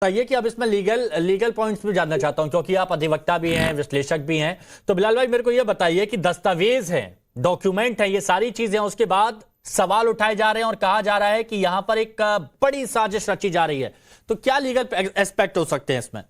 बताइए कि अब इसमें लीगल पॉइंट्स भी जानना चाहता हूं, क्योंकि आप अधिवक्ता भी हैं, विश्लेषक भी हैं। तो बिलाल भाई, मेरे को यह बताइए कि दस्तावेज हैं, डॉक्यूमेंट है, ये सारी चीजें, उसके बाद सवाल उठाए जा रहे हैं और कहा जा रहा है कि यहां पर एक बड़ी साजिश रची जा रही है। तो क्या लीगल एस्पेक्ट हो सकते हैं इसमें?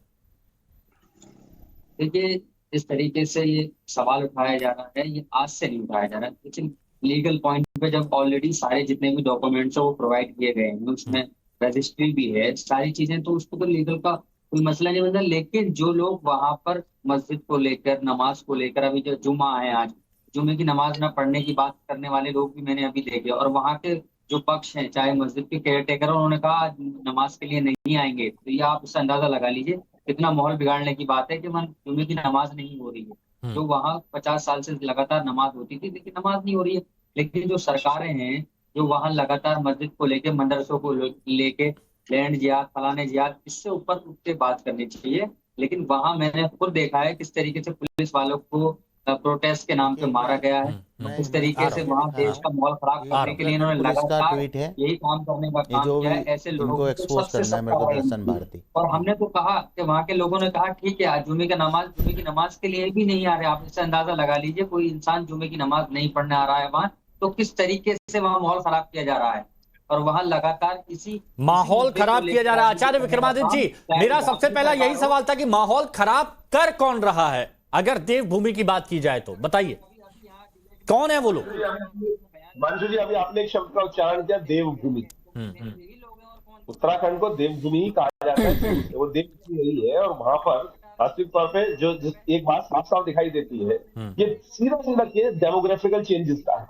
देखिए, इस तरीके से ये सवाल उठाया जा रहा है, ये आज से नहीं उठाया जा रहा है, लेकिन लीगल पॉइंट पे जब ऑलरेडी सारे जितने भी डॉक्यूमेंट्स है वो प्रोवाइड किए गए हैं, उसमें रजिस्ट्री भी है, सारी चीजें, तो उसको तो लीगल का कोई मसला नहीं बनता। लेकिन जो लोग वहां पर मस्जिद को लेकर, नमाज को लेकर, अभी जो जुमा है आज, जुमे की नमाज न पढ़ने की बात करने वाले लोग भी मैंने अभी देखे, और वहां के जो पक्ष हैं, चाहे मस्जिद के केयर टेकर, उन्होंने कहा आज नमाज के लिए नहीं आएंगे। तो ये आप उससे अंदाजा लगा लीजिए कितना माहौल बिगाड़ने की बात है कि वहां जुमे की नमाज नहीं हो रही है। जो वहां 50 साल से लगातार नमाज होती थी, लेकिन नमाज नहीं हो रही है। लेकिन जो सरकारें हैं, जो वहां लगातार मस्जिद को लेके, मदरसों को लेके लैंड जिहाद, फलाने जिहाद, इससे ऊपर उठ के बात करनी चाहिए। लेकिन वहां मैंने खुद देखा है किस तरीके से पुलिस वालों को प्रोटेस्ट के नाम पे मारा गया है, किस तरीके से वहां देश का माहौल खराब करने के लिए इन्होंने पुलिस का लगातार ट्वीट है, यही काम करने का ये काम जो किया भी है। ऐसे लोगों इनको को एक्सपोज सबसे करना है सख्त मेरे को, कार्रवाई दर्शन होनी चाहिए। भारती। और हमने तो कहा कि वहां के लोगों ने कहा ठीक है, आज जुमे की नमाज के लिए भी नहीं आ रहे। आप इससे अंदाजा लगा लीजिए, कोई इंसान जुमे की नमाज नहीं पढ़ने आ रहा है वहां, तो किस तरीके से वहां माहौल खराब किया जा रहा है। और वहां लगातार इसी माहौल खराब किया जा रहा है। आचार्य विक्रमादित्य जी, मेरा सबसे पहला यही सवाल था कि माहौल खराब कर कौन रहा है, अगर देवभूमि की बात की जाए तो बताइए कौन है वो लोग? मंजू जी, अभी आपने एक शब्द का उच्चारण किया, देवभूमि। उत्तराखंड को देवभूमि ही कहा जाता है शुरू से, वो देवभूमि यही है। और वहां पर वास्तविक तौर पे जो एक बात साफ साफ दिखाई देती है, ये सीधा सीधा केस डेमोग्राफिकल चेंजेस का है।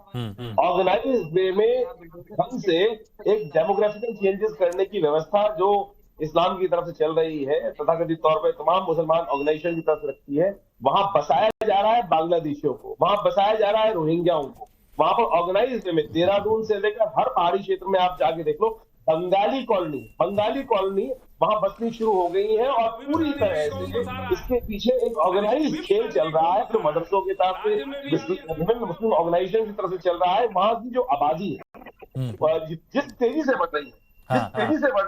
ऑर्गेनाइज वे में ढंग से एक डेमोग्राफिकल चेंजेस करने की व्यवस्था जो इस्लाम की तरफ से चल रही है, तथाकथित तौर पे तमाम मुसलमान ऑर्गेनाइजेशन की तरफ से रखती है। वहां बसाया जा रहा है बांग्लादेशियों को, वहां बसाया जा रहा है रोहिंग्याओं को। वहां पर ऑर्गेनाइज वे में देहरादून से लेकर हर पहाड़ी क्षेत्र में आप जाके देख लो, बंगाली कॉलोनी वहां बसनी शुरू हो गई है। और पूरी तरह से इसके पीछे एक ऑर्गेनाइज खेल चल रहा है जो मदरसों की तरफ से, विभिन्न मुस्लिम ऑर्गेनाइजेशन की तरफ से चल रहा है। वहां की जो आबादी है जिस तेजी से बढ़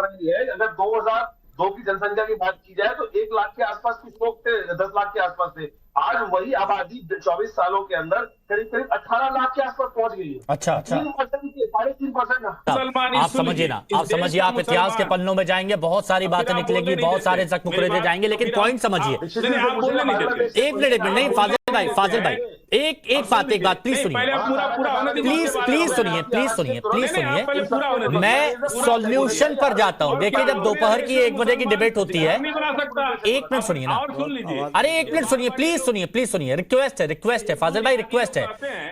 रही है, अगर 2002 की जनसंख्या की बात की जाए तो 1 लाख के आसपास कुछ लोग थे, 10 लाख के आसपास थे। आज वही आबादी 24 सालों के अंदर करीब करीब 18 लाख के आसपास पहुंच गई है। अच्छा। 3.5% आप समझिए ना, आप समझिए, आप इतिहास के पन्नों में जाएंगे, बहुत सारी बातें निकलेंगी, बहुत सारे जख्म कुरेदे जाएंगे, लेकिन पॉइंट समझिए। एक मिनट नहीं, फाजिल भाई, एक बात प्लीज सुनिए। मैं सॉल्यूशन पर जाता हूं। देखिए, जब दोपहर की 1 बजे की डिबेट होती है, 1 मिनट सुनिए ना, अरे 1 मिनट सुनिए, प्लीज सुनिए, रिक्वेस्ट है फाजिल भाई, रिक्वेस्ट है।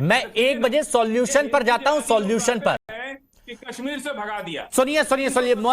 मैं 1 बजे सॉल्यूशन पर जाता हूं, सॉल्यूशन पर कि कश्मीर से भगा दिया। सुनिए,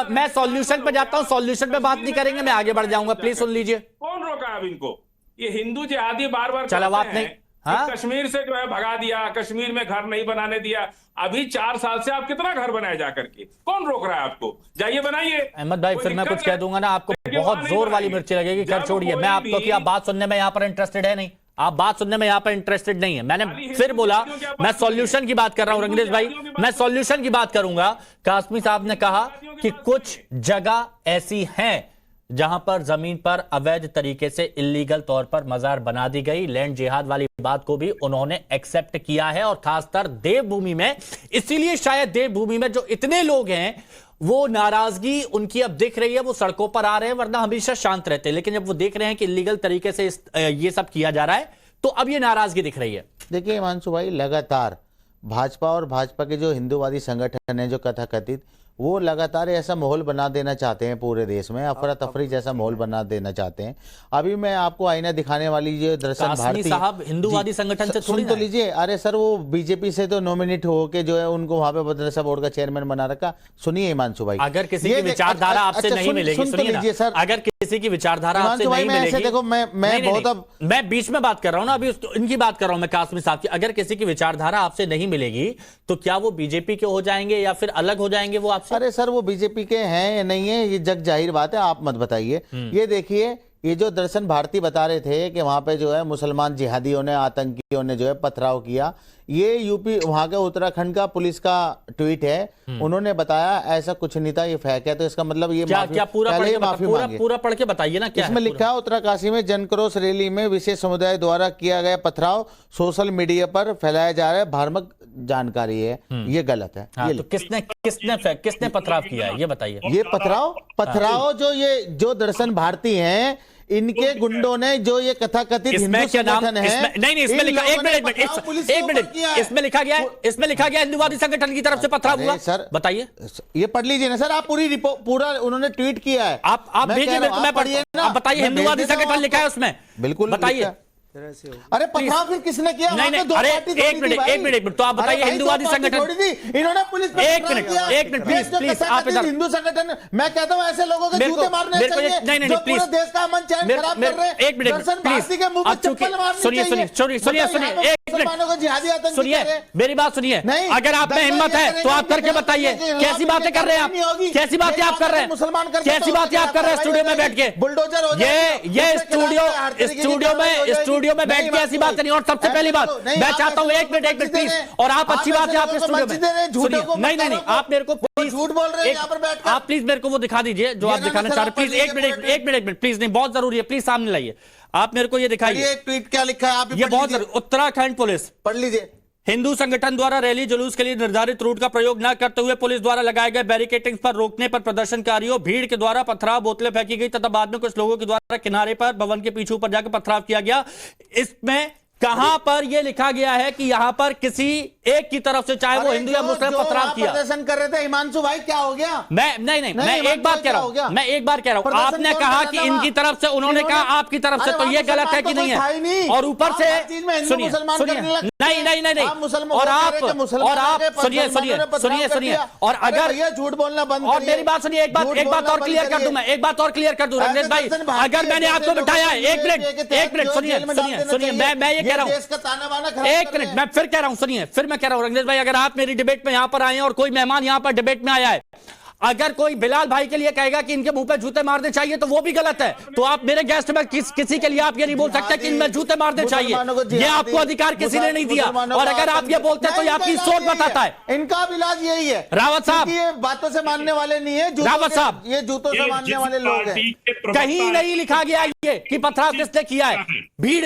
मैं सॉल्यूशन पर जाता हूं, सॉल्यूशन पे बात नहीं करेंगे, मैं आगे बढ़ जाऊंगा, प्लीज सुन लीजिए। कौन रोका अब इनको? ये हिंदू जिहादी बार चला बात नहीं, हाँ? कश्मीर से जो है भगा दिया, कश्मीर में घर नहीं बनाने दिया। अभी 4 साल से आप कितना घर बनाए जाकर के? कौन रोक रहा है आपको? जाइए बनाइए। अहमद भाई, फिर मैं कुछ कह दूंगा ना, आपको बहुत जोर वाली मिर्ची लगेगी, कर छोड़िए। मैं आपको कि आप बात सुनने में यहाँ पर इंटरेस्टेड है नहीं, आप बात सुनने में यहाँ पर इंटरेस्टेड नहीं है। मैंने फिर बोला, मैं सॉल्यूशन की बात कर रहा हूं रंगरेज भाई, मैं सॉल्यूशन की बात करूंगा। कासमी साहब ने कहा कि कुछ जगह ऐसी हैं जहां पर जमीन पर अवैध तरीके से इलीगल तौर पर मजार बना दी गई। लैंड जिहाद वाली बात को भी उन्होंने एक्सेप्ट किया है, और खासकर देवभूमि में। इसीलिए शायद देवभूमि में जो इतने लोग हैं, वो नाराजगी उनकी अब दिख रही है, वो सड़कों पर आ रहे हैं, वरना हमेशा शांत रहते हैं। लेकिन जब वो देख रहे हैं कि इलीगल तरीके से ये सब किया जा रहा है, तो अब ये नाराजगी दिख रही है। देखिए हिमांशु भाई, लगातार भाजपा और भाजपा के जो हिंदूवादी संगठन है, जो कथाकथित, वो लगातार ऐसा माहौल बना देना चाहते हैं पूरे देश में, अफरा तफरी जैसा माहौल बना देना चाहते हैं। अभी मैं आपको आईना दिखाने वाली जो दर्शन भारती साहब हिंदूवादी संगठन से सुन तो लीजिए। अरे सर, वो बीजेपी से तो नॉमिनेट होके जो है उनको वहां पे मदरसा बोर्ड का चेयरमैन बना रखा। सुनिए हिमांशु भाई, अगर किसी की विचारधारा आपसे नहीं मिलेगी, सुनिए सर, अगर किसी की विचारधारा आपसे नहीं मिलेगी, देखो मैं बीच में बात कर रहा हूं ना, अभी इनकी बात कर रहा हूं मैं, कासमी साहब की। अगर किसी की विचारधारा आपसे नहीं मिलेगी, तो क्या वो बीजेपी के हो जाएंगे या फिर अलग हो जाएंगे वो आपसे? अरे सर, वो बीजेपी के हैं या नहीं है, ये जग जाहिर बात है, आप मत बताइए। ये देखिए, ये जो दर्शन भारती बता रहे थे कि वहां पे जो है मुसलमान जिहादियों ने, आतंकियों ने जो है पथराव किया, ये यूपी वहां का उत्तराखंड का पुलिस का ट्वीट है। उन्होंने बताया ऐसा कुछ नहीं था, ये फेक है। तो इसका मतलब ये क्या क्या पूरा पहले पढ़ ही के माफी मांगे। पूरा पढ़ के बताइए ना क्या इसमें है लिखा है उत्तरकाशी में जनक्रोश रैली में विशेष समुदाय द्वारा किया गया पथराव सोशल मीडिया पर फैलाया जा रहा है भ्रामक जानकारी है, ये गलत है। हाँ, ये तो किसने पथराव किया है ये बताइए। ये पथराव जो दर्शन भारती हैं, इनके गुंडों ने जो ये कथाकथित हिंदू इसमें क्या नाम संगठन है, नहीं इसमें लिखा, एक मिनट इसमें लिखा गया हिंदुवादी संगठन की तरफ से पथराव हुआ। सर बताइए, ये पढ़ लीजिए ना सर, आप पूरा उन्होंने ट्वीट किया है। आप भेजिए मेरे को, मैं पढ़िए ना। आप बताइए, हिंदुवादी संगठन लिखा है उसमें, बिल्कुल बताइए। अरे पथराव फिर किसने किया? नहीं अरे एक मिनट तो आप बताइए, हिंदुवादी संगठन, इन्होंने पुलिस पे एक मिनट प्लीज आप इधर, हिंदू संगठन, मैं कहता हूँ ऐसे लोगों के जूते मारने चाहिए नहीं जो प्लीज पूरे देश का अमन चैन खराब कर रहे हैं। एक मिनट दर्शन भारती के मुंह पे चप्पल मारनी सुनिए चाहिए। एक मुसलमानों को जिहादी आतंकी सुनिए, कह रहे हैं। मेरी बात सुनिए। नहीं, अगर आप में हिम्मत है तो आप करके बताइए, कैसी बातें कर रहे हैं आप, कैसी बातें आप कर रहे हैं, मुसलमान कैसी बातें आप कर रहे हैं स्टूडियो में बैठ के, बुलडोजर हो ये स्टूडियो में बैठ के ऐसी बात नहीं। और सबसे पहली बात मैं चाहता हूं, एक मिनट प्लीज, और आप अच्छी बात है आपके स्टूडियो में सुनिए, नहीं आप मेरे को झूठ बोल रहे हैं यहाँ पर बैठकर। आप प्लीज मेरे को वो दिखा दीजिए जो आप दिखाना चाह रहे हैं। प्लीज एक मिनट प्लीज, नहीं बहुत जरूरी है, प्लीज सामने लाइए, आप मेरे को ये दिखाइए। ट्वीट क्या लिखा है आप ये बहुत जरूरी। उत्तराखंड पुलिस, पढ़ लीजिए। हिंदू संगठन द्वारा रैली जुलूस के लिए निर्धारित रूट का प्रयोग न करते हुए पुलिस द्वारा लगाए गए बैरिकेटिंग पर रोकने पर प्रदर्शनकारियों भीड़ के द्वारा पथराव, बोतलें फेंकी गई तथा बाद में कुछ लोगों के द्वारा किनारे पर भवन के पीछे ऊपर जाकर पथराव किया गया। इसमें कहां पर यह लिखा गया है कि यहां पर किसी एक की तरफ से, चाहे वो हिंदू या मुस्लिम, पथराव किया? प्रदर्शन कर रहे थे हिमांशु भाई, क्या हो गया? मैं एक बात कह रहा हूं, आपने कहा कि इनकी तरफ से, उन्होंने कहा आपकी तरफ से, तो ये गलत है कि नहीं है? और ऊपर से सुनिए, नहीं, और आप सुनिए, और अगर झूठ बोलना बंद, और मेरी बात सुनिए, एक बात और क्लियर कर दूं रंजन भाई, अगर मैंने आपको बिठाया, एक मिनट सुनिए, मैं ये कह रहा हूं, एक मिनट, मैं फिर कह रहा हूं, सुनिए, फिर मैं कह रहा हूं रंजन भाई, अगर आप मेरी डिबेट में यहां पर आए हैं और कोई मेहमान यहां पर डिबेट में आया है, अगर कोई बिलाल भाई के लिए कहेगा कि इनके मुंह पे जूते मारने चाहिए तो वो भी गलत है। तो आप मेरे गेस्ट में किसी के लिए आप ये नहीं बोल सकते कि इनमें जूते मारने चाहिए, ये आपको अधिकार किसी ने नहीं दिया। और अगर आप ये बोलते हैं तो ये आपकी सोच बताता है। इनका इलाज यही है रावत साहब, ये बातों से मानने वाले नहीं है, रावत साहब, ये जूतों से मानने वाले लोग हैं। कहीं नहीं लिखा गया ये कि पथराव किसने किया है। भीड़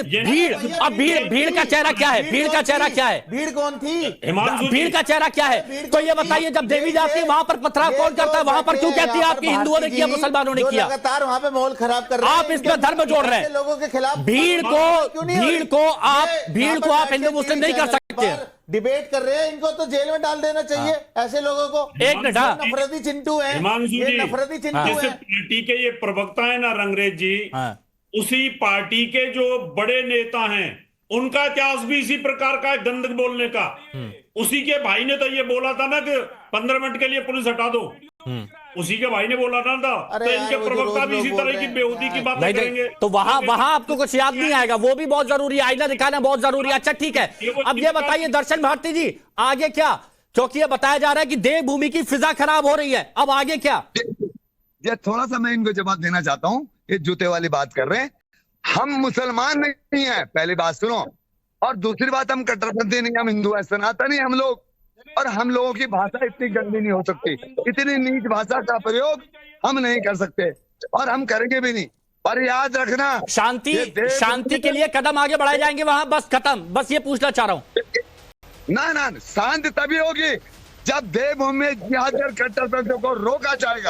का चेहरा क्या है? भीड़ का चेहरा क्या है? भीड़ कौन थी? भीड़ का चेहरा क्या है? तो ये बताइए, जब देवी जाती है वहां पर पथराव कौन करता है? वहां पर क्यों कहती है आपकी हिंदुओं ने किया, मुसलमानों ने किया? लगातार वहां पे माहौल खराब कर रहे हैं, आप इसमें धर्म जोड़ रहे हैं लोगों के खिलाफ। भीड़ को आप हिंदू मुस्लिम नहीं कर सकते। डिबेट कर रहे हैं, इनको तो जेल में डाल देना चाहिए ऐसे लोगों को। एक मिनट, नफरती चिंटू है, नफरती चिंटू है। पार्टी के ये प्रवक्ता है ना रंगरेज जी, उसी पार्टी के जो बड़े नेता हैं उनका इतिहास भी इसी प्रकार का है, गंद बोलने का। उसी के भाई ने तो ये बोला था ना कि 15 मिनट के लिए पुलिस हटा दो, उसी के भाई ने बोला था। तो इनके प्रवक्ता भी इसी तरह की बेहूदी की बातें करेंगे। तो वहां आपको कुछ याद नहीं आएगा, वो भी बहुत जरूरी है, आईना दिखाना बहुत जरूरी है। अच्छा ठीक है, अब ये बताइए दर्शन भारती जी, आगे क्या? क्योंकि ये बताया जा रहा है कि देवभूमि की फिजा खराब हो रही है, अब आगे क्या? थोड़ा सा मैं इनको जवाब देना चाहता हूँ। ये जूते वाली बात कर रहे हैं, हम मुसलमान नहीं है, पहली बात सुनो। और दूसरी बात, हम कट्टरपंथी नहीं, हम हिंदू है, सनातनी हम लोग। और हम लोगों की भाषा इतनी गंदी नहीं हो सकती, इतनी नीच भाषा का प्रयोग हम नहीं कर सकते और हम करेंगे भी नहीं। पर याद रखना, शांति के लिए कदम आगे बढ़ाए जाएंगे वहां, बस खत्म, बस ये पूछना चाह रहा हूं। ना शांति तभी होगी जब देवभूमि में जिहाद और कट्टरपंथियों को रोका जाएगा।